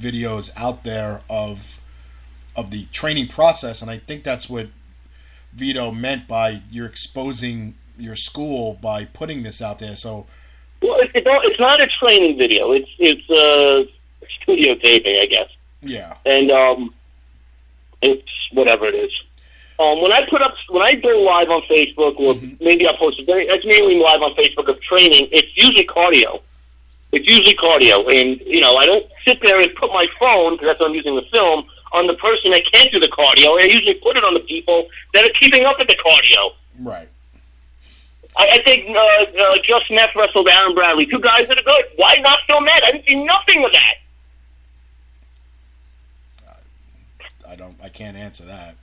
videos out there of the training process, and I think that's what Vito meant by you're exposing your school by putting this out there. So, well, it's not a training video. It's studio taping, I guess. Yeah. And it's whatever it is. When I go live on Facebook, or maybe I post it's mainly live on Facebook of training. It's usually cardio. And I don't sit there and put my phone, because that's what I'm using the film, on the person that can't do the cardio. I usually put it on the people that are keeping up with the cardio. Right. I think Just Neff wrestled Aaron Bradley. Two guys that are good. Why not film that? I didn't see nothing of that. I can't answer that.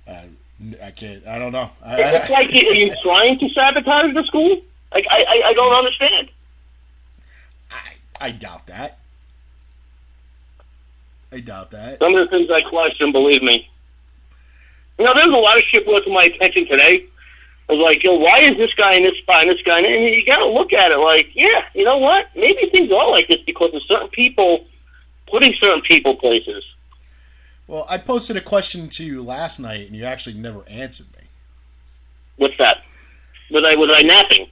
I can't. I don't know. It's like, are you trying to sabotage the school? Like, I don't understand. I doubt that. Some of the things I question, believe me. There's a lot of shit brought to my attention today. I was like, why is this guy in this spot and this guy? And you got to look at it like, yeah, you know what? Maybe things are like this because of certain people putting certain people places. Well, I posted a question to you last night, and you actually never answered me. What's that? Was I napping?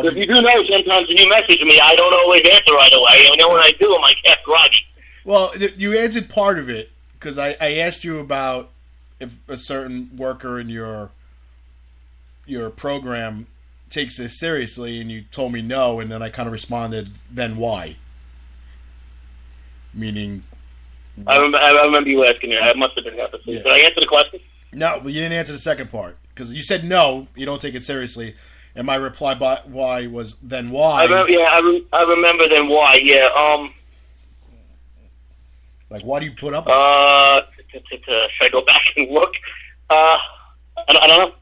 If you do know, sometimes when you message me, I don't always answer right away. And then when I do, I'm like, groggy. Well, you answered part of it, because I asked you about if a certain worker in your program takes this seriously, and you told me no, and then I kind of responded, then why? Meaning... I remember you asking me. I must have been episode. Yeah. Did I answer the question? No, but you didn't answer the second part. Because you said no, you don't take it seriously. And my reply why was, then why? I remember then why, yeah. Like, why do you put up with it? Should I go back and look? I don't know.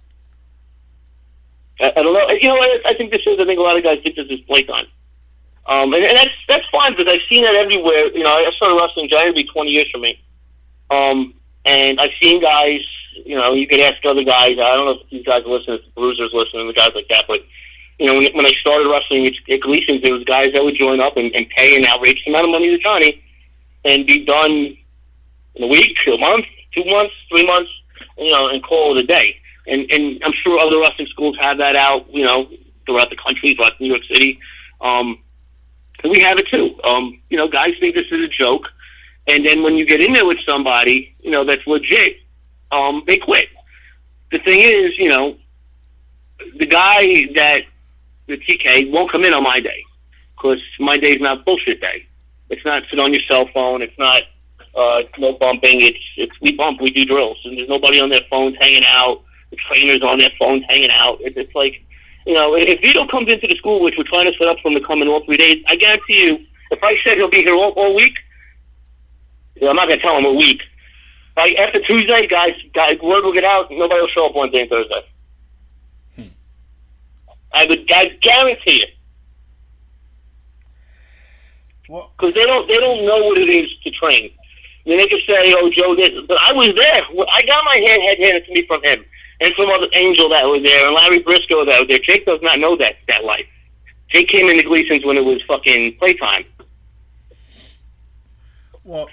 I don't know. I think a lot of guys think this is playtime. And that's fine, because I've seen that everywhere. I started wrestling Giant to be 20 years from me. And I've seen guys, you could ask other guys. I don't know if these guys are listening, if the Bruisers listening, the guys like that. But, when I started wrestling at Gleason's, there was guys that would join up and pay an outrageous amount of money to Johnny and be done in a week, a month, 2 months, 3 months, and call it a day. And I'm sure other wrestling schools have that out, throughout the country, throughout New York City. And we have it too. Guys think this is a joke. And then when you get in there with somebody, that's legit, they quit. The thing is, the guy the TK won't come in on my day, because my day's not bullshit day. It's not sit on your cell phone. It's not no bumping. It's we bump, we do drills, and there's nobody on their phones hanging out. The trainers on their phones hanging out. It's like, if Vito comes into the school, which we're trying to set up for him to come in all 3 days, I guarantee you, if I said he'll be here all week, I'm not going to tell him a week. Right after Tuesday, guys, word will get out. Nobody will show up Wednesday and Thursday. I guarantee it. Because they don't know what it is to train. They can say, "Oh, Joe did," but I was there. I got my head handed to me from him and from other Angel that was there and Larry Briscoe that was there. Jake does not know that life. Jake came into Gleason's when it was fucking playtime. Well,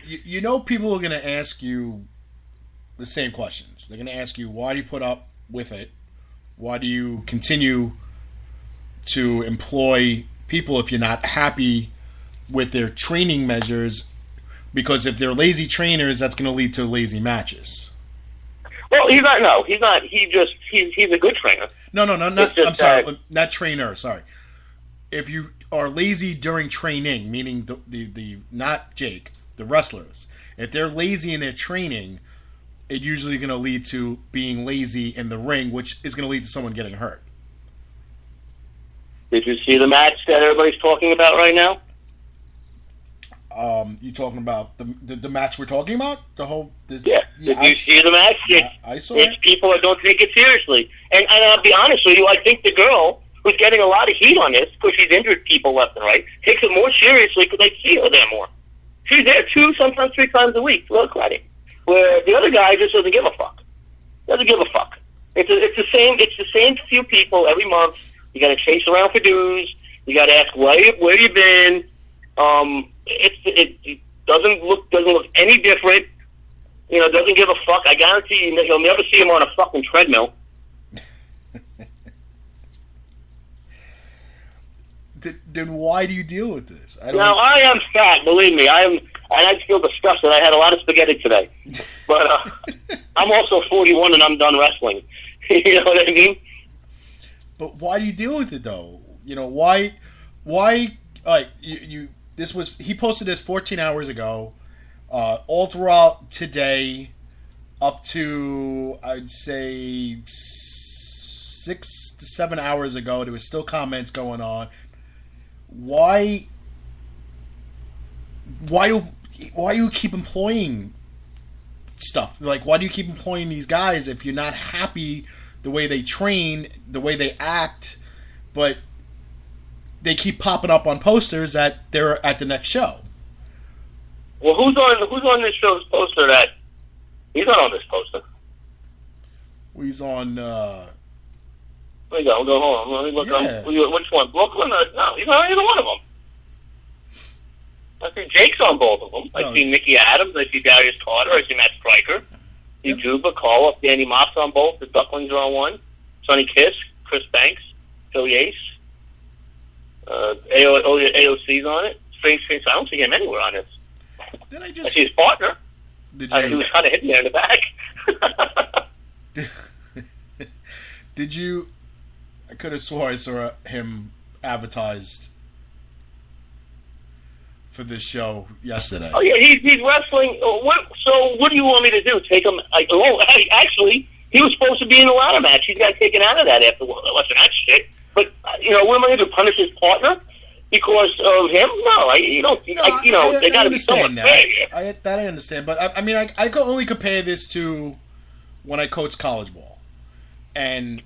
people are going to ask you the same questions. They're going to ask you, why do you put up with it? Why do you continue to employ people if you're not happy with their training measures? Because if they're lazy trainers, that's going to lead to lazy matches. Well, he's not. No, he's not. He's a good trainer. No. I'm sorry, not trainer. Sorry. If you are lazy during training, meaning the not Jake, the wrestlers, if they're lazy in their training, it's usually going to lead to being lazy in the ring, which is going to lead to someone getting hurt. Did you see the match that everybody's talking about right now? You talking about the match we're talking about? Yeah. Did you see the match? I saw it. It's people that don't take it seriously. And I'll be honest with you, I think the girl who's getting a lot of heat on this, because she's injured people left and right, takes it more seriously because they see her there more. She's there 2, sometimes 3 times a week. Well, credit. Where the other guy just doesn't give a fuck. Doesn't give a fuck. It's the same few people every month You got to chase around for dues. You got to ask where you been. It doesn't look any different. Doesn't give a fuck. I guarantee you'll never see him on a fucking treadmill. Then why do you deal with this? Now, I am fat, believe me. And I feel disgusted. I had a lot of spaghetti today. But I'm also 41 and I'm done wrestling. You know what I mean? But why do you deal with it, though? Why he posted this 14 hours ago, all throughout today, up to, I'd say, 6 to 7 hours ago. There was still comments going on. Why do you keep employing stuff? Like, why do you keep employing these guys if you're not happy the way they train, the way they act, but they keep popping up on posters that they're at the next show? Well, who's on this show's poster? He's not on this poster. He's on. Let me go. Hold on. Let me look. Yeah. Which one? Brooklyn? No, he's not either one of them. I see Jake's on both of them. I see Mickey Adams. I see Darius Carter. I see Matt Stryker. I see Juba, Call Up, Danny Mops on both. The Ducklings are on one. Sonny Kiss, Chris Banks, Phil Yates. AOC's on it. Strange. I don't see him anywhere on this. I see his partner. He was kind of hitting there in the back. Did you? I could have swore I saw him advertised for this show yesterday. Oh yeah, he's wrestling. So what do you want me to do? Take him? Actually, he was supposed to be in the ladder match. He's got taken out of that after watching that shit. But what am I going to do? Punish his partner because of him? No, you don't. They got to be someone fair. That I understand, but I mean, I could only compare this to when I coached college ball, and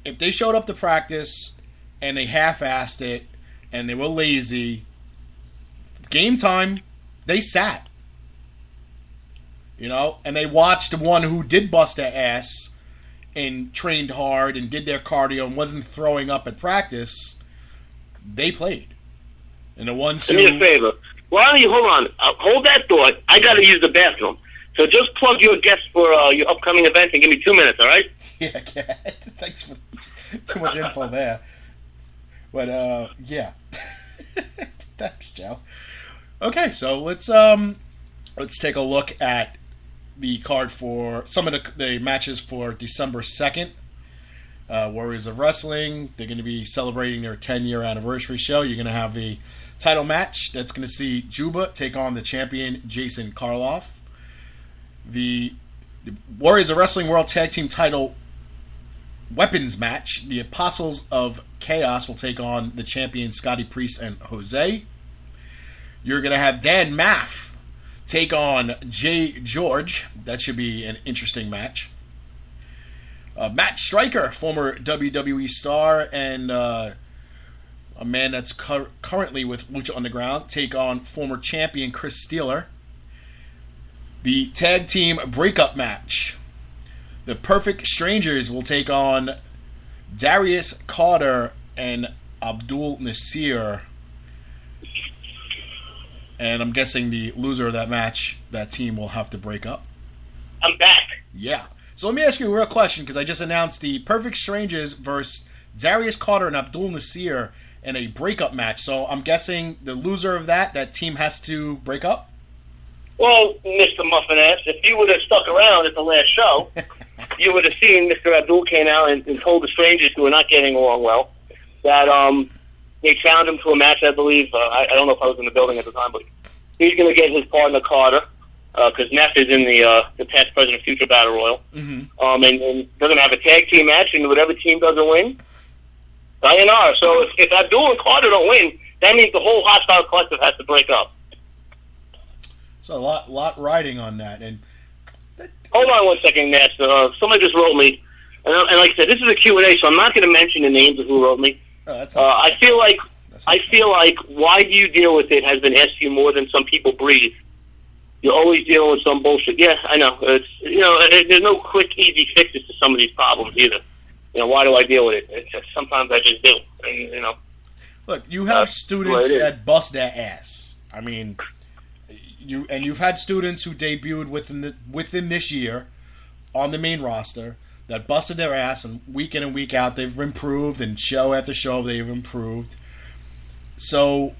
if they showed up to practice and they half-assed it and they were lazy, game time, they sat. And they watched the one who did bust their ass and trained hard and did their cardio and wasn't throwing up at practice. They played. And the ones who... Do me a favor. Why don't you hold on? Hold that thought. I got to use the bathroom. So just plug your guest for your upcoming event and give me 2 minutes, all right? Yeah, thanks for too much info there. But, yeah. Thanks, Joe. Okay, so let's take a look at the card for some of the matches for December 2nd. Warriors of Wrestling, they're going to be celebrating their 10-year anniversary show. You're going to have a title match that's going to see Juba take on the champion Jason Karloff. The Warriors of Wrestling World Tag Team title weapons match, the Apostles of Chaos will take on the champion Scotty Priest and Jose. You're going to have Dan Maff take on Jay George. That should be an interesting match. Matt Stryker, former WWE star and a man that's currently with Lucha Underground, take on former champion Chris Steeler. The tag team breakup match. The Perfect Strangers will take on Darius Carter and Abdul Nasir. And I'm guessing the loser of that match, that team will have to break up. I'm back. Yeah. So let me ask you a real question, because I just announced the Perfect Strangers versus Darius Carter and Abdul Nasir in a breakup match. So I'm guessing the loser of that team has to break up? Well, Mr. Muffin Ass, if you would have stuck around at the last show, you would have seen Mr. Abdul came out and told the strangers who were not getting along well that they found him to a match, I believe. I don't know if I was in the building at the time, but he's going to get his partner Carter because Neff is in the past, present, future battle royal. Mm-hmm. And they're going to have a tag team match, and whatever team doesn't win, sayonara. So if Abdul and Carter don't win, that means the whole Hostile Collective has to break up. It's a lot riding on that. And hold on one second, Master. Somebody just wrote me, and like I said, this is a Q&A, so I'm not going to mention the names of who wrote me. I feel like why do you deal with it has been asked you more than some people breathe. You're always dealing with some bullshit. Yeah, I know. It's there's no quick, easy fixes to some of these problems either. why do I deal with it? It's just, sometimes I just do. And, look, you have students that bust their ass. I mean, you've had students who debuted within this year on the main roster that busted their ass, and week in and week out they've improved, and show after show they've improved. So,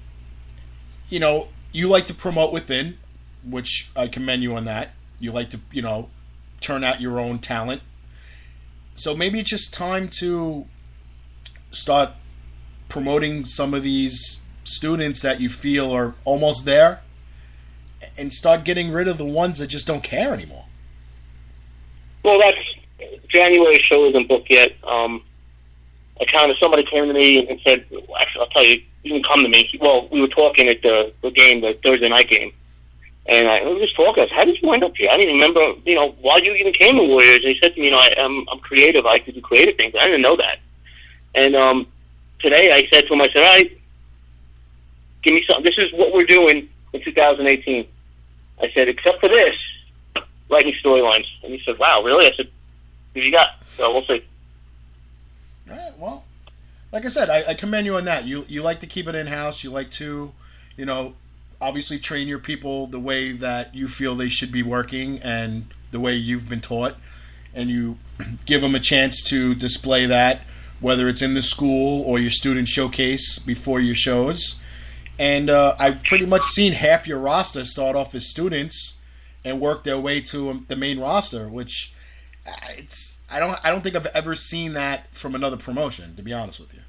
you like to promote within, which I commend you on that. You like to, turn out your own talent. So maybe it's just time to start promoting some of these students that you feel are almost there, and start getting rid of the ones that just don't care anymore. Well, that's January show isn't booked yet. Somebody came to me and said, actually, I'll tell you, you can come to me. Well, we were talking at the game, the Thursday night game, and we were just talking. I said, how did you wind up here? I didn't remember, why you even came to Warriors. And he said to me, I'm creative. I like to do creative things. I didn't know that. And today I said to him, I said, all right, give me something. This is what we're doing in 2018. I said, except for this, write me storylines. And he said, wow, really? I said, who you got? So we'll see. All right, well, like I said, I commend you on that. You like to keep it in-house. You like to, obviously train your people the way that you feel they should be working and the way you've been taught. And you give them a chance to display that, whether it's in the school or your student showcase before your shows. And I've pretty much seen half your roster start off as students and work their way to the main roster, which I don't think I've ever seen that from another promotion, to be honest with you.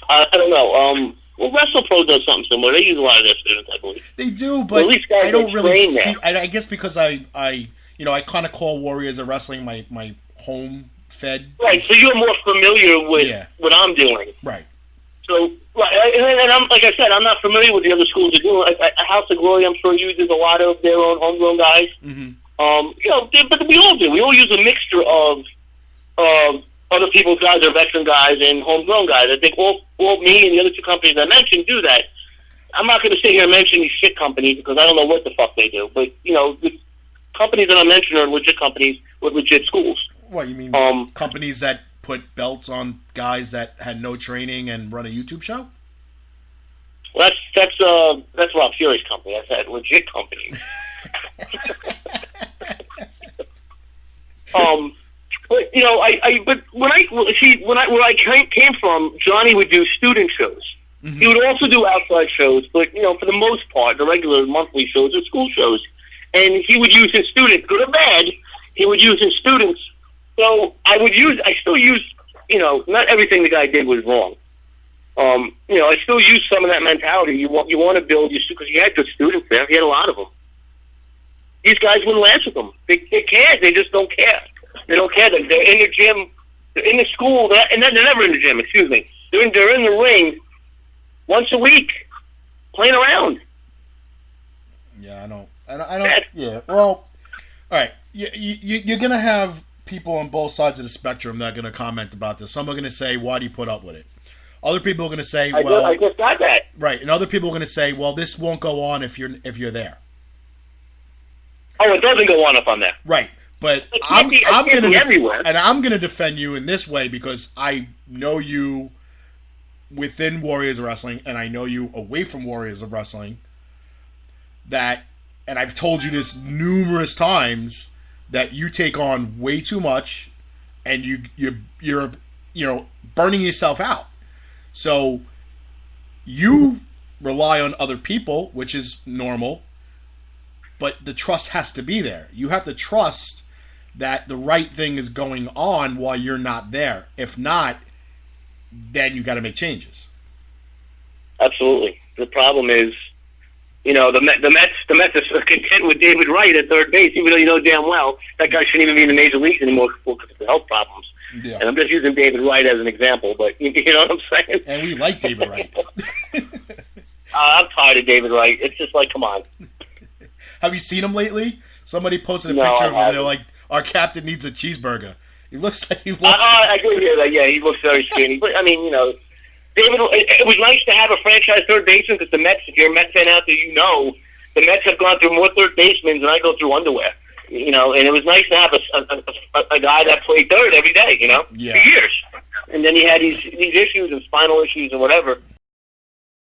I don't know. Well, WrestlePro does something similar. They use a lot of their students, I believe. They do, but I don't really see. I guess because I kind of call Warriors of Wrestling my home fed. Right. So you're more familiar with what I'm doing. Right. So, and I'm like I said, I'm not familiar with the other schools that do. House of Glory, I'm sure, uses a lot of their own homegrown guys. Mm-hmm. But we all do. We all use a mixture of other people's guys, or veteran guys, and homegrown guys. I think all me and the other two companies I mentioned do that. I'm not going to sit here and mention these shit companies because I don't know what the fuck they do. But the companies that I mentioned are legit companies with legit schools. What you mean? Companies that put belts on guys that had no training and run a YouTube show? Well, that's Rob Fury's company. I said legit companies. But but where I came from, Johnny would do student shows. Mm-hmm. He would also do outside shows, but for the most part, the regular monthly shows are school shows, and he would use his students, good or bad. He would use his students. So I still use, not everything the guy did was wrong. I still use some of that mentality. You want to build your students, because he had good students there. He had a lot of them. These guys wouldn't last with them. They can't. They just don't care. They don't care. They're in the gym. They're in the school. They're never in the gym. Excuse me. They're in the ring once a week, playing around. Yeah, I don't. Yeah. Well, all right. You're gonna have people on both sides of the spectrum that are gonna comment about this. Some are gonna say, "Why do you put up with it?" Other people are gonna say, "Well, I just got that." Right, and other people are gonna say, "Well, this won't go on if you're there." Oh, it doesn't go on if I'm there. Right. But I'm going to defend you in this way because I know you within Warriors of Wrestling and I know you away from Warriors of Wrestling. And I've told you this numerous times, that you take on way too much and you're burning yourself out. So you rely on other people, which is normal, but the trust has to be there. You have to trust that the right thing is going on while you're not there. If not, then you got to make changes. Absolutely. The problem is, the Mets are content with David Wright at third base, even though you know damn well that guy shouldn't even be in the major leagues anymore because of health problems. Yeah. And I'm just using David Wright as an example, but you know what I'm saying? And we like David Wright. I'm tired of David Wright. It's just like, come on. Have you seen him lately? Somebody posted a picture of him. They're like, our captain needs a cheeseburger. He looks like I agree with that. Yeah, he looks very skinny. But, I mean, David, it was nice to have a franchise third baseman because the Mets, if you're a Mets fan out there, the Mets have gone through more third basemen than I go through underwear. and it was nice to have a guy that played third every day, Yeah. for years. And then he had these issues and spinal issues and whatever.